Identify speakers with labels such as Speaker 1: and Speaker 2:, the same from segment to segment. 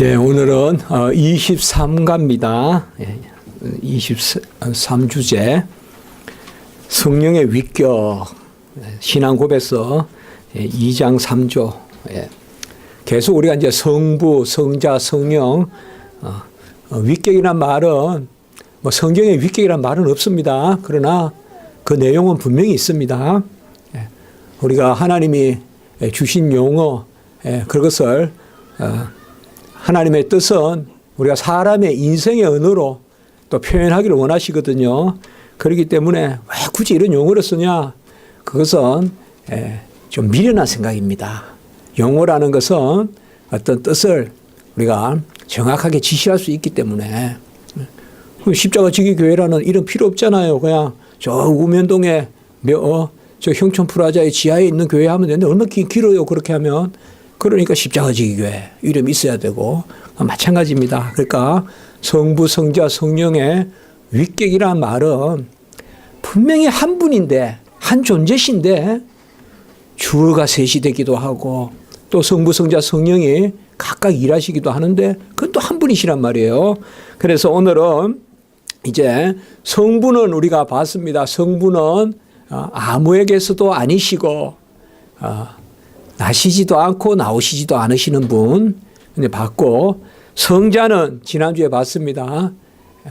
Speaker 1: 예, 오늘은 23가입니다. 23주제 성령의 위격 신앙 고백서 2장 3조. 계속 우리가 이제 성부, 성자, 성령 위격이란 말은 뭐 성경에 위격이란 말은 없습니다. 그러나 그 내용은 분명히 있습니다. 우리가 하나님이 주신 용어 그것을 하나님의 뜻은 우리가 사람의 인생의 언어로 또 표현하기를 원하시거든요. 그렇기 때문에 왜 굳이 이런 용어를 쓰냐? 그것은 좀 미련한 생각입니다. 용어라는 것은 어떤 뜻을 우리가 정확하게 지시할 수 있기 때문에 십자가 지기 교회라는 이름 필요 없잖아요. 그냥 저 우면동에 저 형천 프라자의 지하에 있는 교회 하면 되는데 얼마나 길어요. 그렇게 하면. 그러니까 십자가지기 교회 이름이 있어야 되고 마찬가지입니다. 그러니까 성부, 성자, 성령의 위격이라는 말은 분명히 한 분인데 한 존재신데 주어가 셋이 되기도 하고 또 성부, 성자, 성령이 각각 일하시기도 하는데 그건 또 한 분이시란 말이에요. 그래서 오늘은 이제 성부는 우리가 봤습니다. 성부는 아무에게서도 아니시고 나시지도 않고 나오시지도 않으시는 분 봤고, 성자는 지난주에 봤습니다.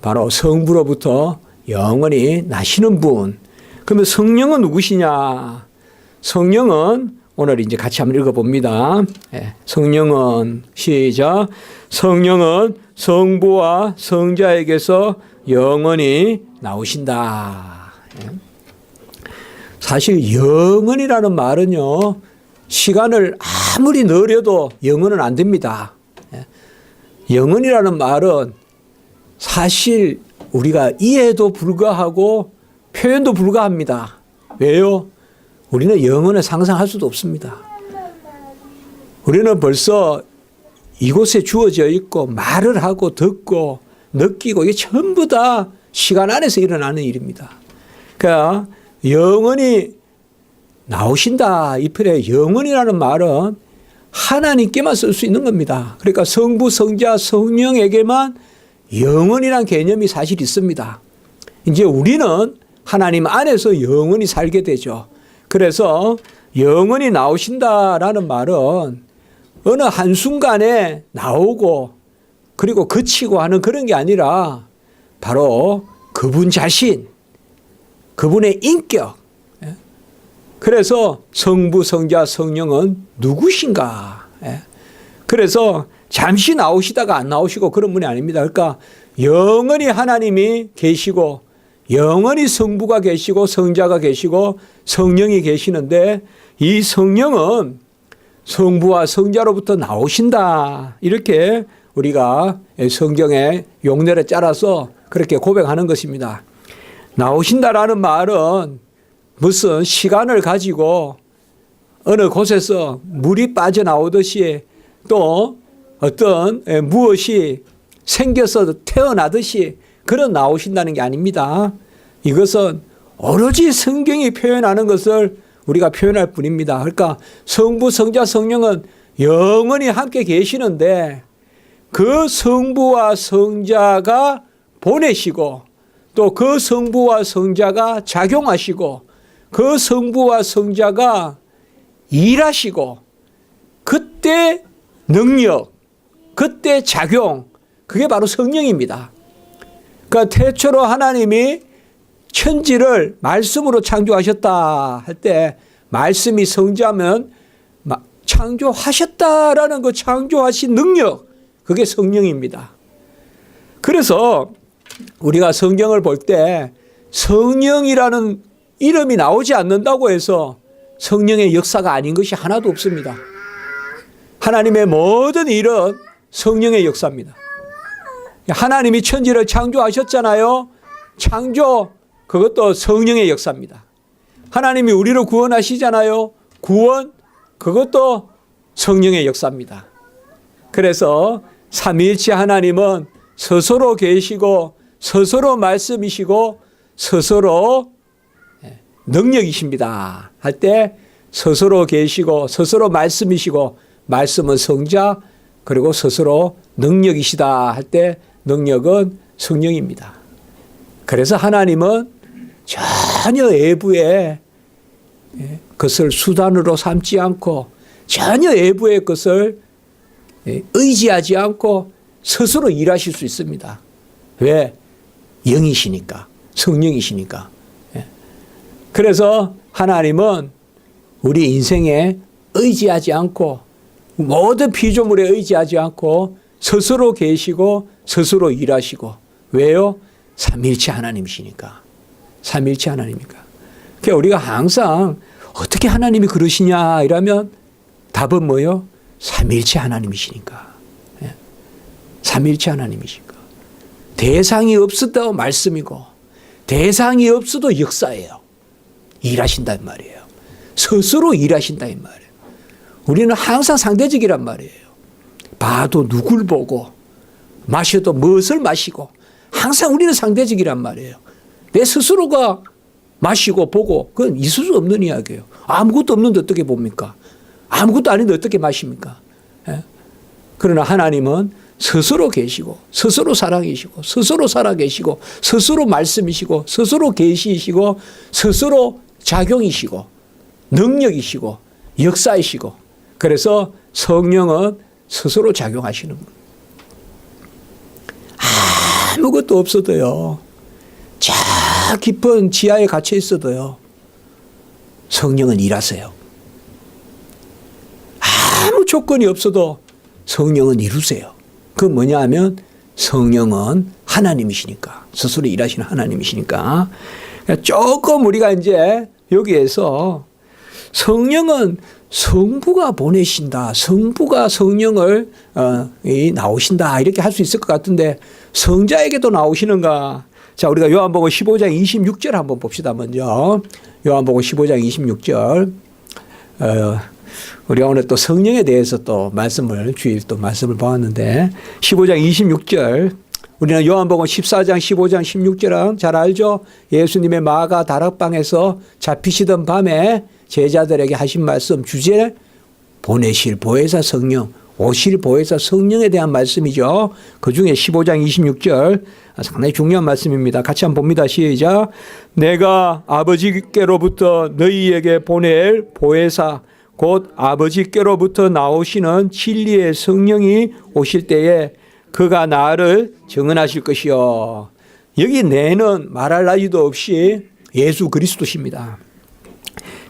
Speaker 1: 바로 성부로부터 영원히 나시는 분. 그러면 성령은 누구시냐? 성령은 오늘 이제 같이 한번 읽어봅니다. 성령은 시작. 성령은 성부와 성자에게서 영원히 나오신다. 사실 영원이라는 말은요, 시간을 아무리 늘려도 영원은 안 됩니다. 영원이라는 말은 사실 우리가 이해도 불가하고 표현도 불가합니다. 왜요? 우리는 영원을 상상할 수도 없습니다. 우리는 벌써 이곳에 주어져 있고 말을 하고 듣고 느끼고 이게 전부 다 시간 안에서 일어나는 일입니다. 그러니까 영원히 나오신다. 이 편에 영원이라는 말은 하나님께만 쓸 수 있는 겁니다. 그러니까 성부, 성자, 성령에게만 영원이라는 개념이 사실 있습니다. 이제 우리는 하나님 안에서 영원히 살게 되죠. 그래서 영원히 나오신다라는 말은 어느 한순간에 나오고 그리고 그치고 하는 그런 게 아니라 바로 그분 자신, 그분의 인격. 그래서 성부, 성자, 성령은 누구신가? 그래서 잠시 나오시다가 안 나오시고 그런 분이 아닙니다. 그러니까 영원히 하나님이 계시고 영원히 성부가 계시고 성자가 계시고 성령이 계시는데 이 성령은 성부와 성자로부터 나오신다. 이렇게 우리가 성경의 용례를 따라서 그렇게 고백하는 것입니다. 나오신다라는 말은 무슨 시간을 가지고 어느 곳에서 물이 빠져나오듯이 또 어떤 무엇이 생겨서 태어나듯이 그런 나오신다는 게 아닙니다. 이것은 오로지 성경이 표현하는 것을 우리가 표현할 뿐입니다. 그러니까 성부, 성자, 성령은 영원히 함께 계시는데 그 성부와 성자가 보내시고 또 그 성부와 성자가 작용하시고 그 성부와 성자가 일하시고 그때 능력, 그때 작용, 그게 바로 성령입니다. 그러니까 태초로 하나님이 천지를 말씀으로 창조하셨다 할 때 말씀이 성자면 창조하셨다라는 그 창조하신 능력, 그게 성령입니다. 그래서 우리가 성경을 볼 때 성령이라는 이름이 나오지 않는다고 해서 성령의 역사가 아닌 것이 하나도 없습니다. 하나님의 모든 일은 성령의 역사입니다. 하나님이 천지를 창조하셨잖아요. 창조, 그것도 성령의 역사입니다. 하나님이 우리를 구원하시잖아요. 구원, 그것도 성령의 역사입니다. 그래서 삼위일체 하나님은 스스로 계시고 스스로 말씀이시고 스스로 능력이십니다 할 때 스스로 계시고 스스로 말씀이시고 말씀은 성자 그리고 스스로 능력이시다 할 때 능력은 성령입니다. 그래서 하나님은 전혀 외부의 것을 수단으로 삼지 않고 전혀 외부의 것을 의지하지 않고 스스로 일하실 수 있습니다. 왜? 영이시니까, 성령이시니까. 그래서 하나님은 우리 인생에 의지하지 않고 모든 피조물에 의지하지 않고 스스로 계시고 스스로 일하시고. 왜요? 삼위일체 하나님이시니까. 삼위일체 하나님이니까. 그러니까 우리가 항상 어떻게 하나님이 그러시냐 이러면 답은 뭐요? 삼위일체 하나님이시니까. 삼위일체 하나님이시니까. 대상이 없어도 말씀이고 대상이 없어도 역사예요. 일하신단 말이에요. 스스로 일하신단 말이에요. 우리는 항상 상대적이란 말이에요. 봐도 누굴 보고 마셔도 무엇을 마시고 항상 우리는 상대적이란 말이에요. 내 스스로가 마시고 보고 그건 있을 수 없는 이야기예요. 아무것도 없는데 어떻게 봅니까? 아무것도 아닌데 어떻게 마십니까? 그러나 하나님은 스스로 계시고 스스로 살아계시고 스스로 살아계시고 스스로 말씀이시고 스스로 계시이시고 스스로 작용이시고 능력이시고 역사이시고 그래서 성령은 스스로 작용하시는 분. 아무것도 없어도요. 저 깊은 지하에 갇혀 있어도요. 성령은 일하세요. 아무 조건이 없어도 성령은 이루세요. 그건 뭐냐 하면 성령은 하나님이시니까. 스스로 일하시는 하나님이시니까. 조금 우리가 이제 여기에서 성령은 성부가 보내신다. 성부가 성령을 나오신다. 이렇게 할 수 있을 것 같은데 성자에게도 나오시는가. 자, 우리가 요한복음 15장 26절 한번 봅시다. 먼저 요한복음 15장 26절. 우리가 오늘 또 성령에 대해서 또 주일 또 말씀을 보았는데 15장 26절. 우리는 요한복음 14장 15장 16절은 잘 알죠. 예수님의 마가 다락방에서 잡히시던 밤에 제자들에게 하신 말씀 주제 보내실 보혜사 성령, 오실 보혜사 성령에 대한 말씀이죠. 그중에 15장 26절 상당히 중요한 말씀입니다. 같이 한번 봅니다. 시작. 내가 아버지께로부터 너희에게 보낼 보혜사 곧 아버지께로부터 나오시는 진리의 성령이 오실 때에 그가 나를 증언하실 것이요. 여기 내는 말할 나위도 없이 예수 그리스도십니다.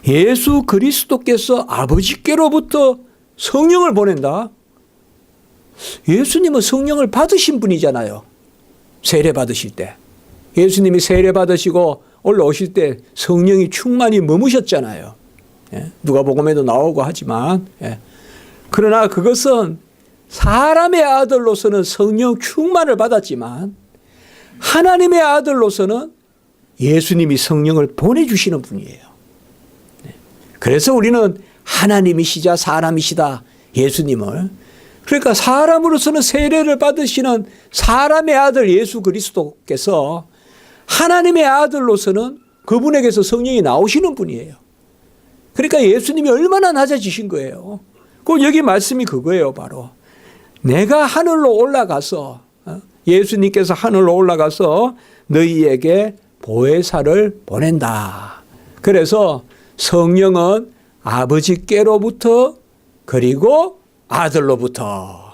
Speaker 1: 예수 그리스도께서 아버지께로부터 성령을 보낸다. 예수님은 성령을 받으신 분이잖아요. 세례 받으실 때. 예수님이 세례 받으시고 올라오실 때 성령이 충만히 머무셨잖아요. 누가복음에도 나오고 하지만. 그러나 그것은 사람의 아들로서는 성령 충만을 받았지만 하나님의 아들로서는 예수님이 성령을 보내주시는 분이에요. 그래서 우리는 하나님이시자 사람이시다 예수님을. 그러니까 사람으로서는 세례를 받으시는 사람의 아들 예수 그리스도께서 하나님의 아들로서는 그분에게서 성령이 나오시는 분이에요. 그러니까 예수님이 얼마나 낮아지신 거예요. 그 여기 말씀이 그거예요. 바로 내가 하늘로 올라가서 예수님께서 하늘로 올라가서 너희에게 보혜사를 보낸다. 그래서 성령은 아버지께로부터 그리고 아들로부터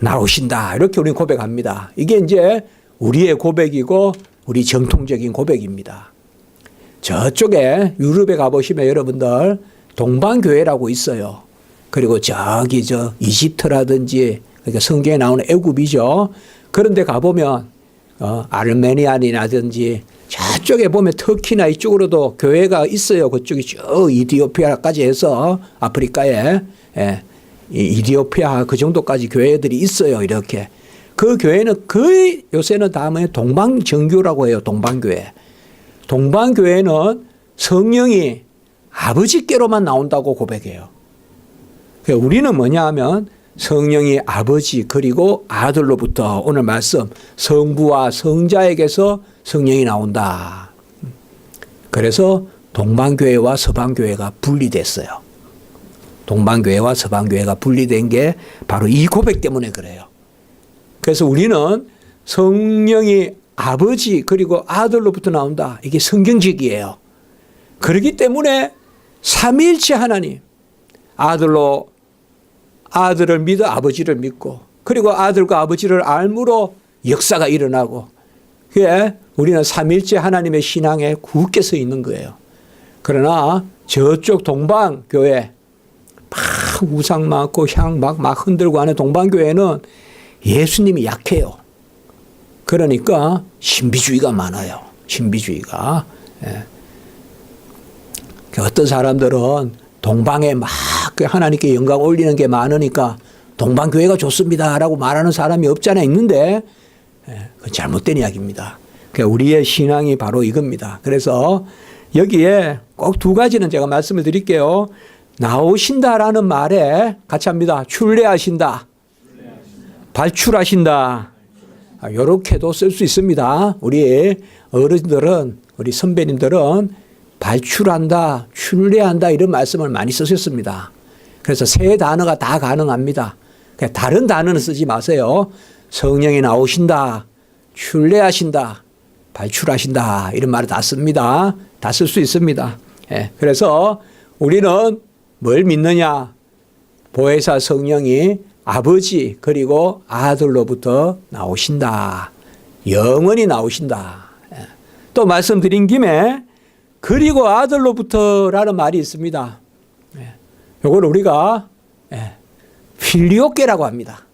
Speaker 1: 나오신다. 이렇게 우리는 고백합니다. 이게 이제 우리의 고백이고 우리 정통적인 고백입니다. 저쪽에 유럽에 가보시면 여러분들 동방교회라고 있어요. 그리고 저기 이집트라든지 그러니까 성경에 나오는 애굽이죠. 그런데 가보면 아르메니아라든지 저쪽에 보면 터키나 이쪽으로도 교회가 있어요. 그쪽이 쭉 이디오피아까지 해서 아프리카에 이디오피아 그 정도까지 교회들이 있어요. 이렇게. 그 교회는 거의 요새는 다음에 동방정교라고 해요. 동방교회. 동방교회는 성령이 아버지께로만 나온다고 고백해요. 우리는 뭐냐 하면 성령이 아버지 그리고 아들로부터 오늘 말씀 성부와 성자에게서 성령이 나온다. 그래서 동방교회와 서방교회가 분리됐어요. 동방교회와 서방교회가 분리된 게 바로 이 고백 때문에 그래요. 그래서 우리는 성령이 아버지 그리고 아들로부터 나온다. 이게 성경직이에요. 그렇기 때문에 삼위일체 하나님, 아들을 믿어 아버지를 믿고 그리고 아들과 아버지를 알므로 역사가 일어나고 그게 우리는 삼위일체 하나님의 신앙에 굳게 서 있는 거예요. 그러나 저쪽 동방교회 막 우상 많고 향 막 흔들고 하는 동방교회는 예수님이 약해요. 그러니까 신비주의가 많아요. 신비주의가. 예. 어떤 사람들은 동방에 막 하나님께 영광 올리는 게 많으니까 동방교회가 좋습니다라고 말하는 사람이 없잖아요. 있는데 그건 잘못된 이야기입니다. 그러니까 우리의 신앙이 바로 이겁니다. 그래서 여기에 꼭 두 가지는 제가 말씀을 드릴게요. 나오신다라는 말에 같이 합니다. 출래하신다. 발출하신다. 이렇게도 쓸 수 있습니다. 우리 어른들은, 우리 선배님들은 발출한다, 출래한다 이런 말씀을 많이 쓰셨습니다. 그래서 세 단어가 다 가능합니다. 다른 단어는 쓰지 마세요. 성령이 나오신다, 출래하신다, 발출하신다 이런 말을 다 씁니다. 다 쓸 수 있습니다. 예, 그래서 우리는 뭘 믿느냐? 보혜사 성령이 아버지 그리고 아들로부터 나오신다. 영원히 나오신다. 예. 또 말씀드린 김에 그리고 아들로부터라는 말이 있습니다. 이걸 우리가 필리오케라고 합니다.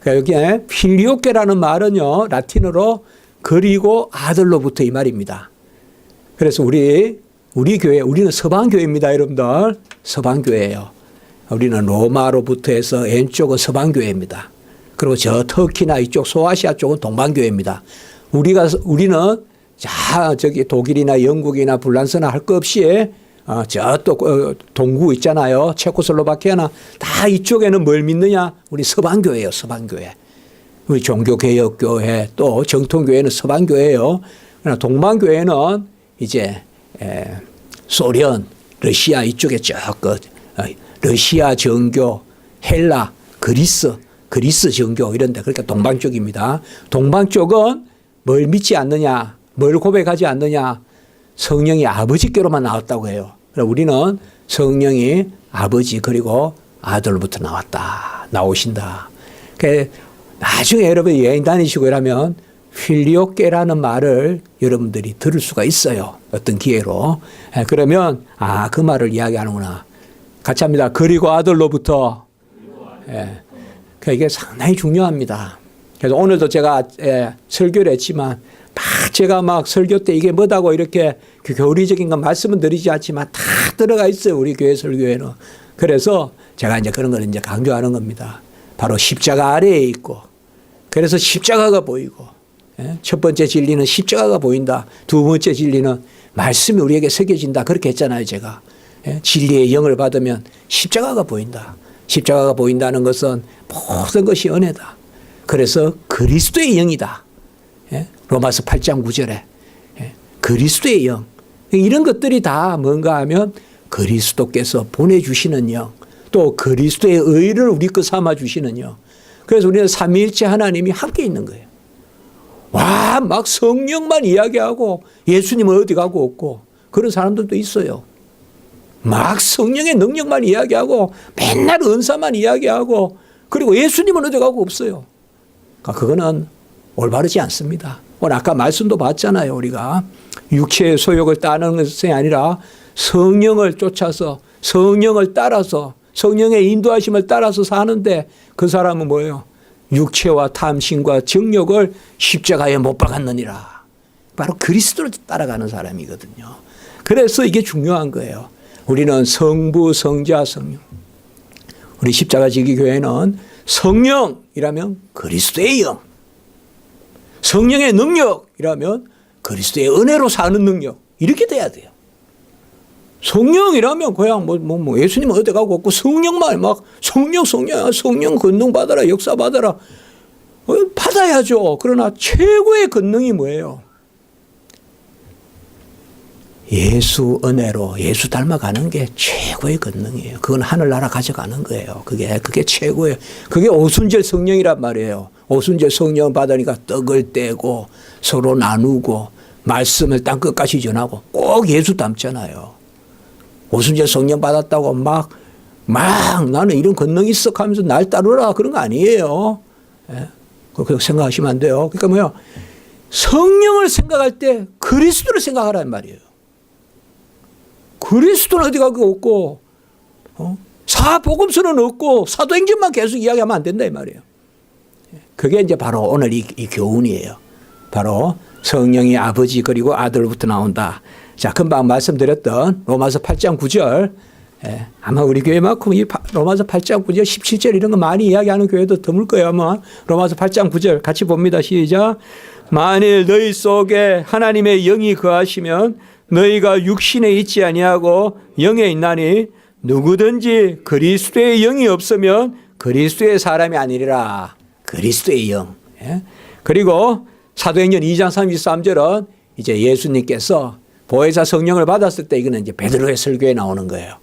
Speaker 1: 그러니까 여기에 필리오케라는 말은요, 라틴어로 그리고 아들로부터 이 말입니다. 그래서 우리 교회, 우리는 서방교회입니다, 여러분들. 서방교회예요. 우리는 로마로부터 해서 왼쪽은 서방교회입니다. 그리고 저 터키나 이쪽 소아시아 쪽은 동방교회입니다. 우리는 저기 독일이나 영국이나 불란서나 할 것 없이 저 또 동구 있잖아요. 체코슬로바키아나 다 이쪽에는 뭘 믿느냐? 우리 서방교회예요. 서방교회. 우리 종교개혁교회 또 정통교회는 서방교회예요. 그러나 동방교회는 이제 소련, 러시아 이쪽에 러시아 정교, 헬라, 그리스 정교 이런 데 그러니까 동방 쪽입니다. 동방 쪽은 뭘 믿지 않느냐? 뭘 고백하지 않느냐? 성령이 아버지께로만 나왔다고 해요. 우리는 성령이 아버지 그리고 아들로부터 나오신다. 나중에 여러분 여행 다니시고 이러면 필리오케라는 말을 여러분들이 들을 수가 있어요. 어떤 기회로. 그러면 그 말을 이야기하는구나. 같이 합니다. 그리고 아들로부터. 그러니까 이게 상당히 중요합니다. 그래서 오늘도 제가 설교를 했지만 제가 막 설교 때 이게 뭐다고 이렇게 교리적인 건 말씀은 드리지 않지만 다 들어가 있어요. 우리 교회 설교에는. 그래서 제가 이제 그런 걸 이제 강조하는 겁니다. 바로 십자가 아래에 있고 그래서 십자가가 보이고 첫 번째 진리는 십자가가 보인다. 두 번째 진리는 말씀이 우리에게 새겨진다. 그렇게 했잖아요. 제가. 진리의 영을 받으면 십자가가 보인다. 십자가가 보인다는 것은 모든 것이 은혜다. 그래서 그리스도의 영이다. 로마서 8장 9절에 그리스도의 영. 이런 것들이 다 뭔가 하면 그리스도께서 보내주시는 영. 또 그리스도의 의를 우리 것 삼아주시는 영. 그래서 우리는 삼위일체 하나님이 함께 있는 거예요. 와, 막 성령만 이야기하고 예수님은 어디 가고 없고 그런 사람들도 있어요. 막 성령의 능력만 이야기하고 맨날 은사만 이야기하고 그리고 예수님은 어디 가고 없어요. 그러니까 그거는 올바르지 않습니다. 오늘 아까 말씀도 봤잖아요. 우리가 육체의 소욕을 따르는 것이 아니라 성령을 쫓아서 성령을 따라서 성령의 인도하심을 따라서 사는데 그 사람은 뭐예요? 육체와 탐심과 정욕을 십자가에 못 박았느니라. 바로 그리스도를 따라가는 사람이거든요. 그래서 이게 중요한 거예요. 우리는 성부, 성자, 성령. 우리 십자가지기 교회는 성령이라면 그리스도의 영. 성령의 능력이라면 그리스도의 은혜로 사는 능력. 이렇게 돼야 돼요. 성령이라면 그냥 예수님은 어디 가고 없고 성령만 막 성령 권능 받아라, 역사 받아라. 받아야죠. 그러나 최고의 권능이 뭐예요? 예수 은혜로 예수 닮아가는 게 최고의 권능이에요. 그건 하늘나라 가져가는 거예요. 그게 최고예요. 그게 오순절 성령이란 말이에요. 오순절 성령 받으니까 떡을 떼고 서로 나누고 말씀을 땅 끝까지 전하고 꼭 예수 닮잖아요. 오순절 성령 받았다고 막 나는 이런 권능이 있어 하면서 날 따르라 그런 거 아니에요. 예? 그렇게 생각하시면 안 돼요. 그러니까 뭐야? 성령을 생각할 때 그리스도를 생각하라는 말이에요. 그리스도는 어디 가고 없고 사복음서는 없고 사도행전만 계속 이야기하면 안 된다 이 말이에요. 그게 이제 바로 오늘 이 교훈이에요. 바로 성령이 아버지 그리고 아들로부터 나온다. 자, 금방 말씀드렸던 로마서 8장 9절. 예, 아마 우리 교회만큼 이 로마서 8장 9절 17절 이런 거 많이 이야기하는 교회도 드물 거예요. 아마 로마서 8장 9절 같이 봅니다. 시작. 만일 너희 속에 하나님의 영이 거하시면 너희가 육신에 있지 아니하고 영에 있나니 누구든지 그리스도의 영이 없으면 그리스도의 사람이 아니리라. 그리스도의 영. 예? 그리고 사도행전 2장 33절은 이제 예수님께서 보혜사 성령을 받았을 때 이거는 이제 베드로의 설교에 나오는 거예요.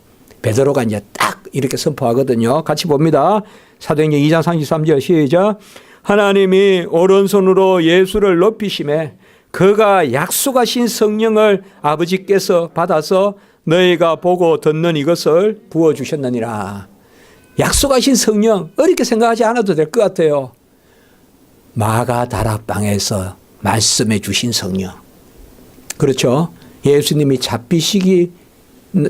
Speaker 1: 베드로가 이제 딱 이렇게 선포하거든요. 같이 봅니다. 사도행전 2장 33절 시작. 하나님이 오른손으로 예수를 높이심에 그가 약속하신 성령을 아버지께서 받아서 너희가 보고 듣는 이것을 부어주셨느니라. 약속하신 성령 어렵게 생각하지 않아도 될 것 같아요. 마가 다락방에서 말씀해 주신 성령. 그렇죠. 예수님이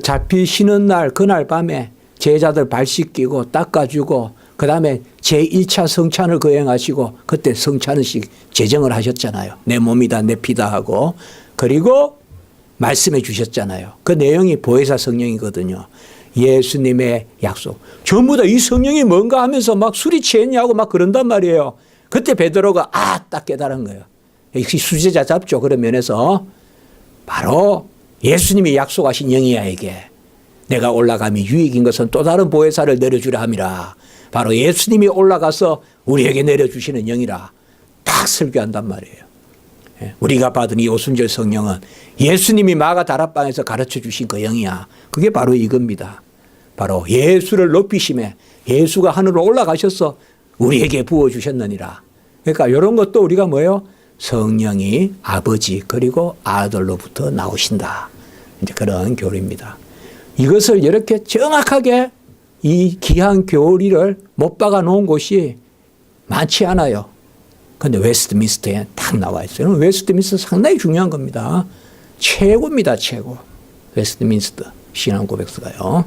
Speaker 1: 잡히시는 날 그날 밤에 제자들 발 씻기고 닦아주고 그 다음에 제1차 성찬을 거행하시고 그때 성찬식 제정을 하셨잖아요. 내 몸이다 내 피다 하고 그리고 말씀해 주셨잖아요. 그 내용이 보혜사 성령이거든요. 예수님의 약속. 전부 다 이 성령이 뭔가 하면서 막 술이 취했냐고 막 그런단 말이에요. 그때 베드로가 딱 깨달은 거예요. 역시 수제자 잡죠. 그런 면에서 바로 예수님이 약속하신 영이야 이게. 내가 올라감이 유익인 것은 또 다른 보혜사를 내려주려 함이라. 바로 예수님이 올라가서 우리에게 내려주시는 영이라. 딱 설교한단 말이에요. 우리가 받은 이 오순절 성령은 예수님이 마가 다락방에서 가르쳐 주신 그 영이야. 그게 바로 이겁니다. 바로 예수를 높이심에 예수가 하늘로 올라가셔서 우리에게 부어주셨느니라. 그러니까 이런 것도 우리가 뭐예요? 성령이 아버지 그리고 아들로부터 나오신다. 이제 그런 교리입니다. 이것을 이렇게 정확하게 이 귀한 교리를 못 박아 놓은 곳이 많지 않아요. 그런데 웨스트민스터에 딱 나와 있어요. 웨스트민스터 상당히 중요한 겁니다. 최고입니다. 최고. 웨스트민스터 신앙 고백서가요.